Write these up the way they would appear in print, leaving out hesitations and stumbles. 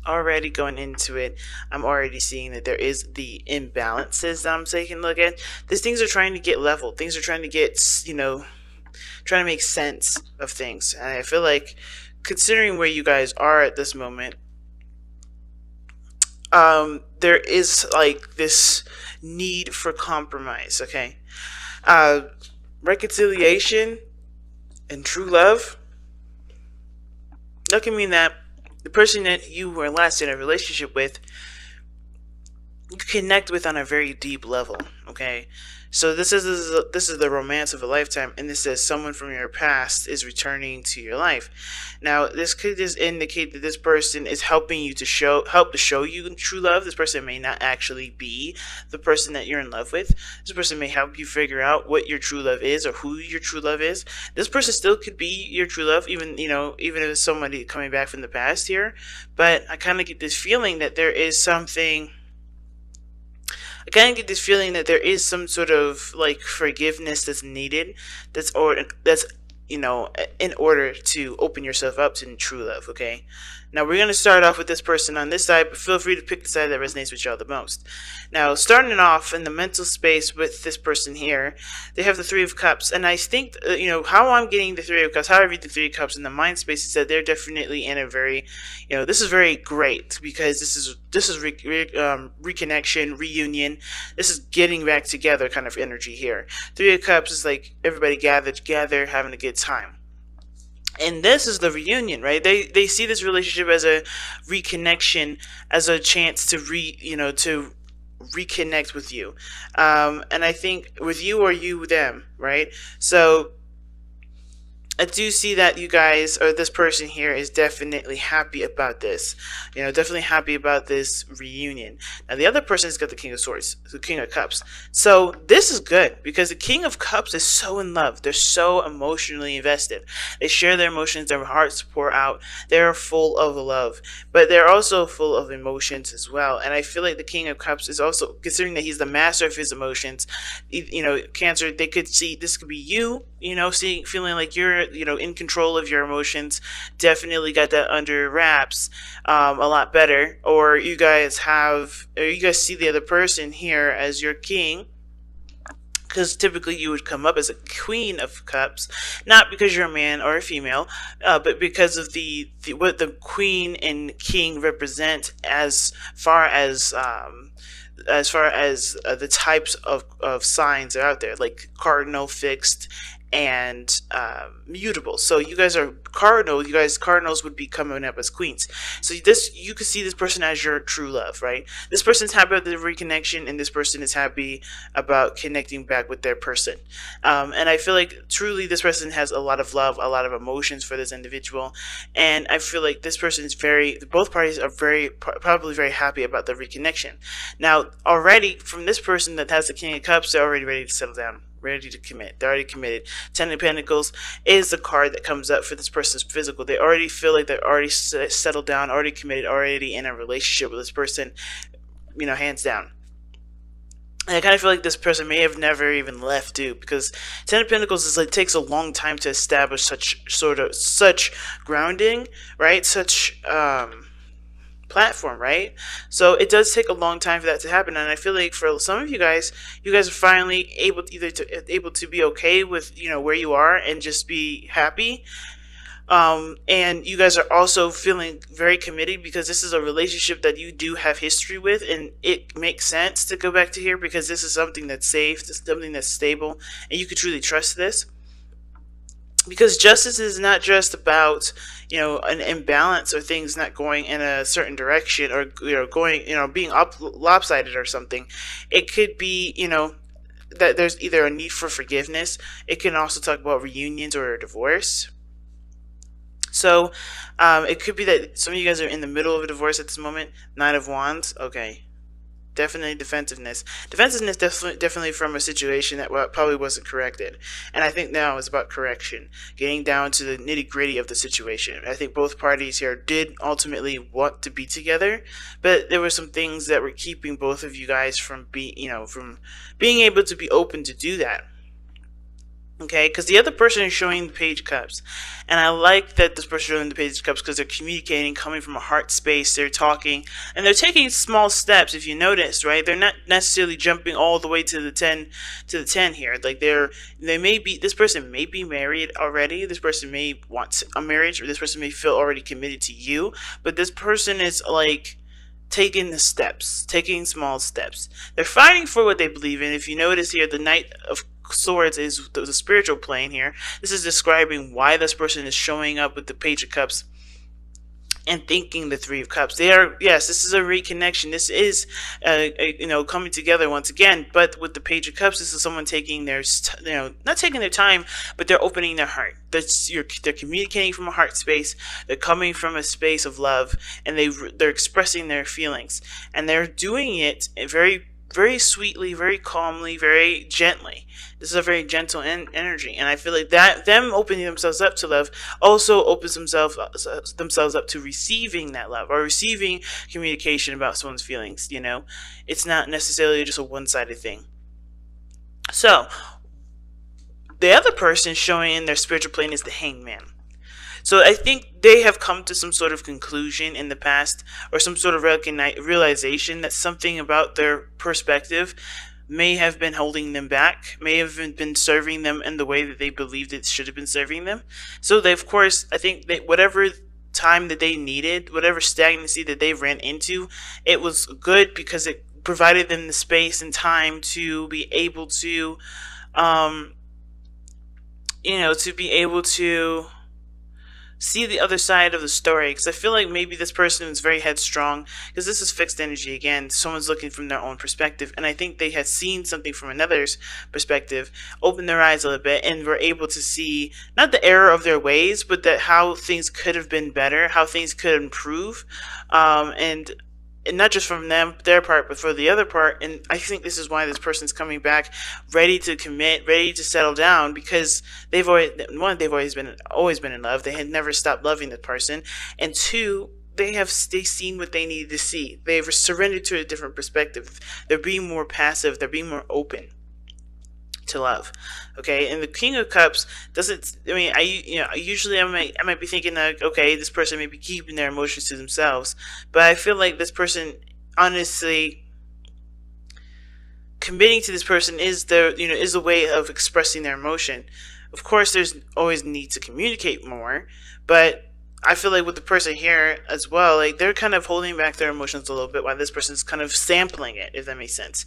already going into it, I'm already seeing that there is the imbalances that I'm taking a look at. These things are trying to get leveled. Things are trying to get, trying to make sense of things. And I feel like, considering where you guys are at this moment, there is like this need for compromise. Okay, uh, reconciliation and true love. That can mean that the person that you were last in a relationship with, you connect with on a very deep level. Okay, so this is the romance of a lifetime, and this says someone from your past is returning to your life. Now, this could just indicate that this person is helping you to show you true love. This person may not actually be the person that you're in love with. This person may help you figure out what your true love is or who your true love is. This person still could be your true love, even if it's somebody coming back from the past here. But I kind of get this feeling that there is something I kind of get this feeling that there is some sort of like forgiveness that's needed, that's in order to open yourself up to true love. Okay, now we're gonna start off with this person on this side, but feel free to pick the side that resonates with y'all the most. Now, starting off in the mental space with this person here, they have the Three of Cups, and I think how I'm getting the Three of Cups. How I read the Three of Cups in the mind space is that they're definitely in a very, this is very great because this is reconnection, reunion. This is getting back together kind of energy here. Three of Cups is like everybody gathered together, having a good time. And this is the reunion, right? They see this relationship as a reconnection, as a chance to to reconnect with you. And I think with you or you them, right? So I do see that you guys, or this person here, is definitely happy about this. Definitely happy about this reunion. Now, the other person's got the King of Swords, the King of Cups. So this is good because the King of Cups is so in love. They're so emotionally invested. They share their emotions, their hearts pour out. They're full of love, but they're also full of emotions as well. And I feel like the King of Cups is also, considering that he's the master of his emotions, Cancer, they could see this could be you, feeling like you're, in control of your emotions, definitely got that under wraps, a lot better. Or you guys see the other person here as your king, because typically you would come up as a Queen of Cups, not because you're a man or a female, but because of what the Queen and King represent, as far as the types of signs that are out there, like cardinal, fixed, and mutable. So you guys are cardinal. You guys cardinals would be coming up as queens. So you could see this person as your true love, right? This person's happy about the reconnection, and this person is happy about connecting back with their person. And I feel like truly this person has a lot of love, a lot of emotions for this individual, and I feel like this person is both parties are probably very happy about the reconnection. Now, already from this person that has the King of Cups, they're already ready to settle down, ready to commit. They're already committed. Ten of Pentacles is the card that comes up for this person's physical. They already feel like they're already settled down, already committed, already in a relationship with this person, hands down. And I kind of feel like this person may have never even left too, because Ten of Pentacles is like takes a long time to establish such grounding, right? Such platform, right? So it does take a long time for that to happen, and I feel like for some of you guys are finally able to be okay with where you are and just be happy. And you guys are also feeling very committed because this is a relationship that you do have history with, and it makes sense to go back to here because this is something that's safe, this is something that's stable, and you can truly trust this. Because justice is not just about an imbalance or things not going in a certain direction, or going being lopsided or something. It could be that there's either a need for forgiveness. It can also talk about reunions or a divorce. So it could be that some of you guys are in the middle of a divorce at this moment. Nine of Wands. Okay. Definitely defensiveness. Defensiveness definitely from a situation that probably wasn't corrected. And I think now it's about correction, getting down to the nitty gritty of the situation. I think both parties here did ultimately want to be together, but there were some things that were keeping both of you guys from being able to be open to do that. Okay, because the other person is showing the Page of Cups, and I like that this person showing the Page of Cups because they're communicating, coming from a heart space. They're talking, and they're taking small steps. If you notice, right, they're not necessarily jumping all the way to the 10 here. Like they may be, this person may be married already. This person may want a marriage, or this person may feel already committed to you. But this person is like taking the steps, taking small steps. They're fighting for what they believe in. If you notice here, the Knight of Swords is the spiritual plane here. This is describing why this person is showing up with the Page of Cups and thinking the Three of Cups. They are, yes, this is a reconnection. This is coming together once again. But with the Page of Cups, this is someone taking their not taking their time, but they're opening their heart. They're communicating from a heart space. They're coming from a space of love, and they're expressing their feelings, and they're doing it very, very sweetly, very calmly, very gently. This is a very gentle energy, and I feel like that them opening themselves up to love also opens themselves up to receiving that love, or receiving communication about someone's feelings. It's not necessarily just a one-sided thing. So the other person showing in their spiritual plane is the Hangman. So I think they have come to some sort of conclusion in the past, or some sort of realization that something about their perspective may have been holding them back, may have been serving them in the way that they believed it should have been serving them. So they, of course, I think that whatever time that they needed, whatever stagnancy that they ran into, it was good because it provided them the space and time to be able to, to be able to see the other side of the story, because I feel like maybe this person is very headstrong, because this is fixed energy again. Someone's looking from their own perspective, and I think they had seen something from another's perspective, opened their eyes a little bit, and were able to see not the error of their ways, but that how things could have been better, how things could improve, and not just from their part, but for the other part. And I think this is why this person's coming back, ready to commit, ready to settle down, because they've always been in love. They had never stopped loving the person, and two, they've seen what they needed to see. They've surrendered to a different perspective. They're being more passive. They're being more open to love. Okay, and the King of Cups doesn't, I mean, usually I might be thinking like, okay, this person may be keeping their emotions to themselves, but I feel like this person, honestly, committing to this person is is a way of expressing their emotion. Of course, there's always need to communicate more, but I feel like with the person here as well, like they're kind of holding back their emotions a little bit while this person's kind of sampling it, if that makes sense.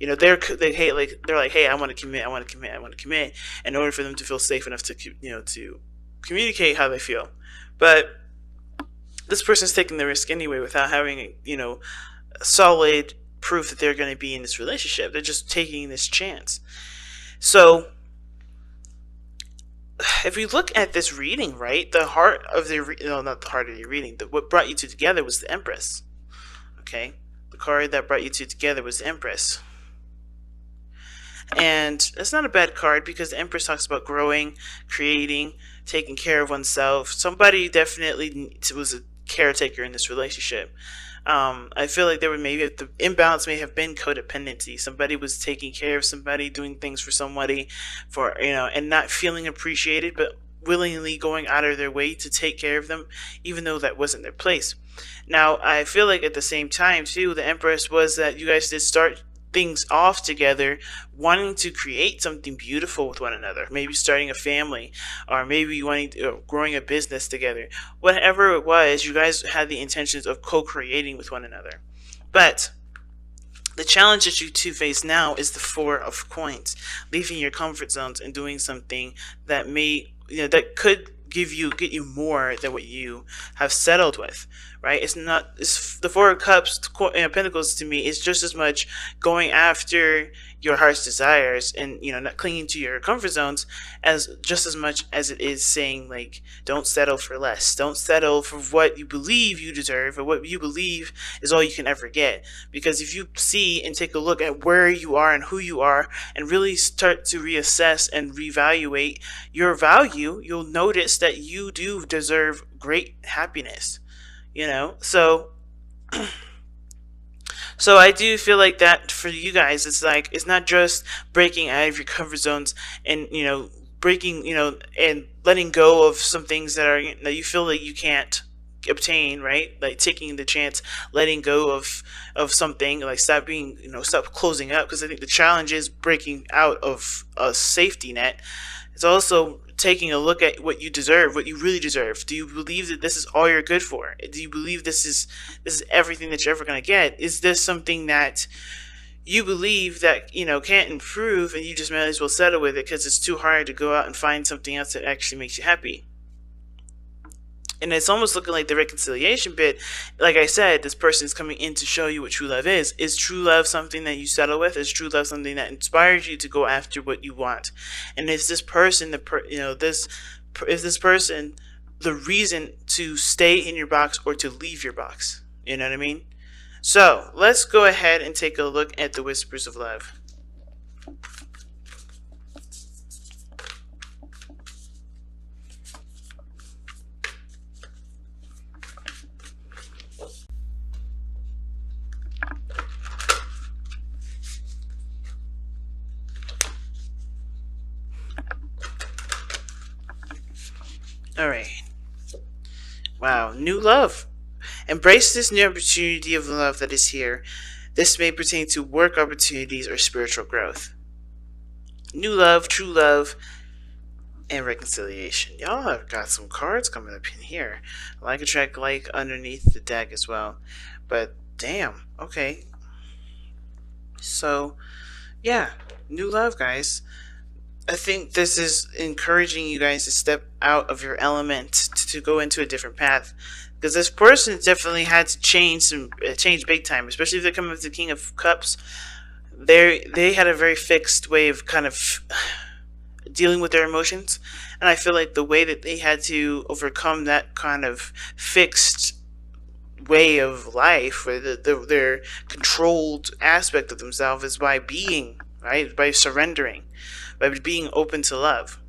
They're like, hey, I want to commit, I want to commit, I want to commit, in order for them to feel safe enough to to communicate how they feel. But this person's taking the risk anyway without having solid proof that they're going to be in this relationship. They're just taking this chance. So if we look at this reading, right, the heart of not the heart of your reading, what brought you two together was the Empress. Okay, the card that brought you two together was the Empress. And that's not a bad card, because the Empress talks about growing, creating, taking care of oneself. Somebody definitely was a caretaker in this relationship. I feel like the imbalance may have been codependency. Somebody was taking care of somebody, doing things for somebody, and not feeling appreciated, but willingly going out of their way to take care of them, even though that wasn't their place. Now, I feel like at the same time too, the Empress was that you guys did start things off together, wanting to create something beautiful with one another, maybe starting a family, or maybe growing a business together. Whatever it was, you guys had the intentions of co-creating with one another. But the challenge that you two face now is the Four of Coins, leaving your comfort zones and doing something that that could get you more than what you have settled with, right? It's the Four of Cups, Pentacles, to me is just as much going after your heart's desires and not clinging to your comfort zones, as just as much as it is saying, like, don't settle for less, don't settle for what you believe you deserve or what you believe is all you can ever get. Because if you see and take a look at where you are and who you are, and really start to reassess and reevaluate your value, you'll notice that you do deserve great happiness. So I do feel like that for you guys, it's not just breaking out of your comfort zones and breaking, and letting go of some things that you feel that you can't obtain, right? Like taking the chance, letting go of something, like stop closing up, because I think the challenge is breaking out of a safety net. It's also taking a look at what you deserve, what you really deserve. Do you believe that this is all you're good for? Do you believe this is everything that you're ever going to get? Is this something that you believe that can't improve, and you just might as well settle with it because it's too hard to go out and find something else that actually makes you happy? And it's almost looking like the reconciliation bit. Like I said, this person is coming in to show you what true love is. Is true love something that you settle with? Is true love something that inspires you to go after what you want? And is this person is this person the reason to stay in your box or to leave your box? You know what I mean? So let's go ahead and take a look at the whispers of love. All right. Wow, new love. Embrace this new opportunity of love that is here. This may pertain to work opportunities or spiritual growth. New love, true love, and reconciliation. Y'all have got some cards coming up in here. Like a track like underneath the deck as well. But damn, okay. So, yeah, new love, guys. I think this is encouraging you guys to step out of your element to go into a different path, because this person definitely had to change big time, especially if they're coming with the King of Cups. They had a very fixed way of kind of dealing with their emotions, and I feel like the way that they had to overcome that kind of fixed way of life, or their controlled aspect of themselves, is by being, right, by surrendering, by being open to love.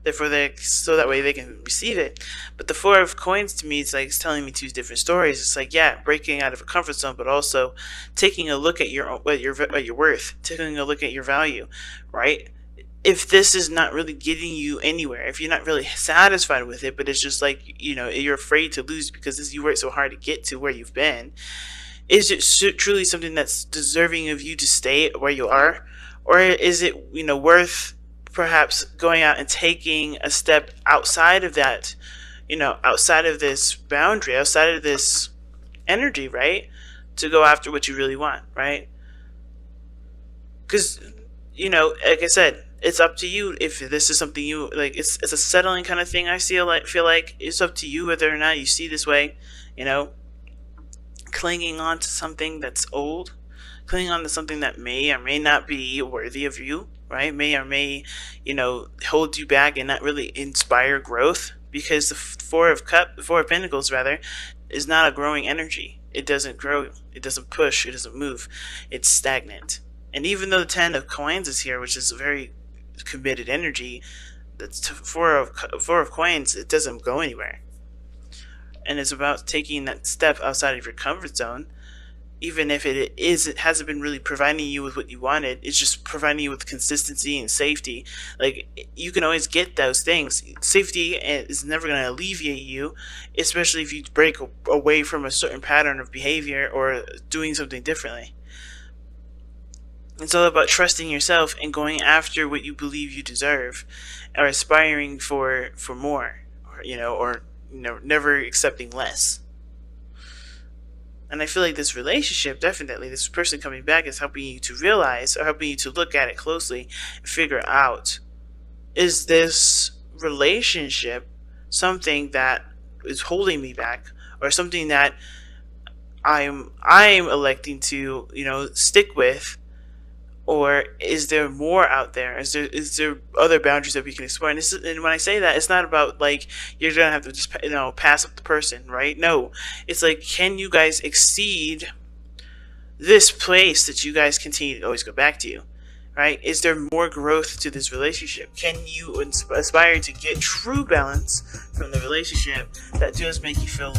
Therefore, so that way they can receive it. But the Four of Coins, to me, it's telling me two different stories. It's like, yeah, breaking out of a comfort zone, but also taking a look at your worth, taking a look at your value, right? If this is not really getting you anywhere, if you're not really satisfied with it, but it's just like, you're afraid to lose because you worked so hard to get to where you've been, is it truly something that's deserving of you to stay where you are? Or is it, worth perhaps going out and taking a step outside of that, outside of this boundary, outside of this energy, right? To go after what you really want, right? Because, like I said, it's up to you if this is something you like. It's a settling kind of thing. I feel like it's up to you whether or not you see this way, clinging on to something that's old, clinging on to something that may or may not be worthy of you, right? May or may, hold you back and not really inspire growth, because the Four of Pentacles, rather, is not a growing energy. It doesn't grow. It doesn't push. It doesn't move. It's stagnant. And even though the Ten of Coins is here, which is a very committed energy, the Four of Coins, it doesn't go anywhere. And it's about taking that step outside of your comfort zone. Even if it hasn't been really providing you with what you wanted, it's just providing you with consistency and safety. Like, you can always get those things. Safety is never going to alleviate you, especially if you break away from a certain pattern of behavior or doing something differently. It's all about trusting yourself and going after what you believe you deserve, or aspiring for more, or never accepting less. And I feel like this relationship, definitely, this person coming back, is helping you to realize, or helping you to look at it closely and figure out, is this relationship something that is holding me back, or something that I'm electing to, stick with? Or is there more out there? Is there other boundaries that we can explore? And when I say that, it's not about like you're gonna have to just pass up the person, right? No, it's like, can you guys exceed this place that you guys continue to always go back to, right? Is there more growth to this relationship? Can you aspire to get true balance from the relationship that does make you feel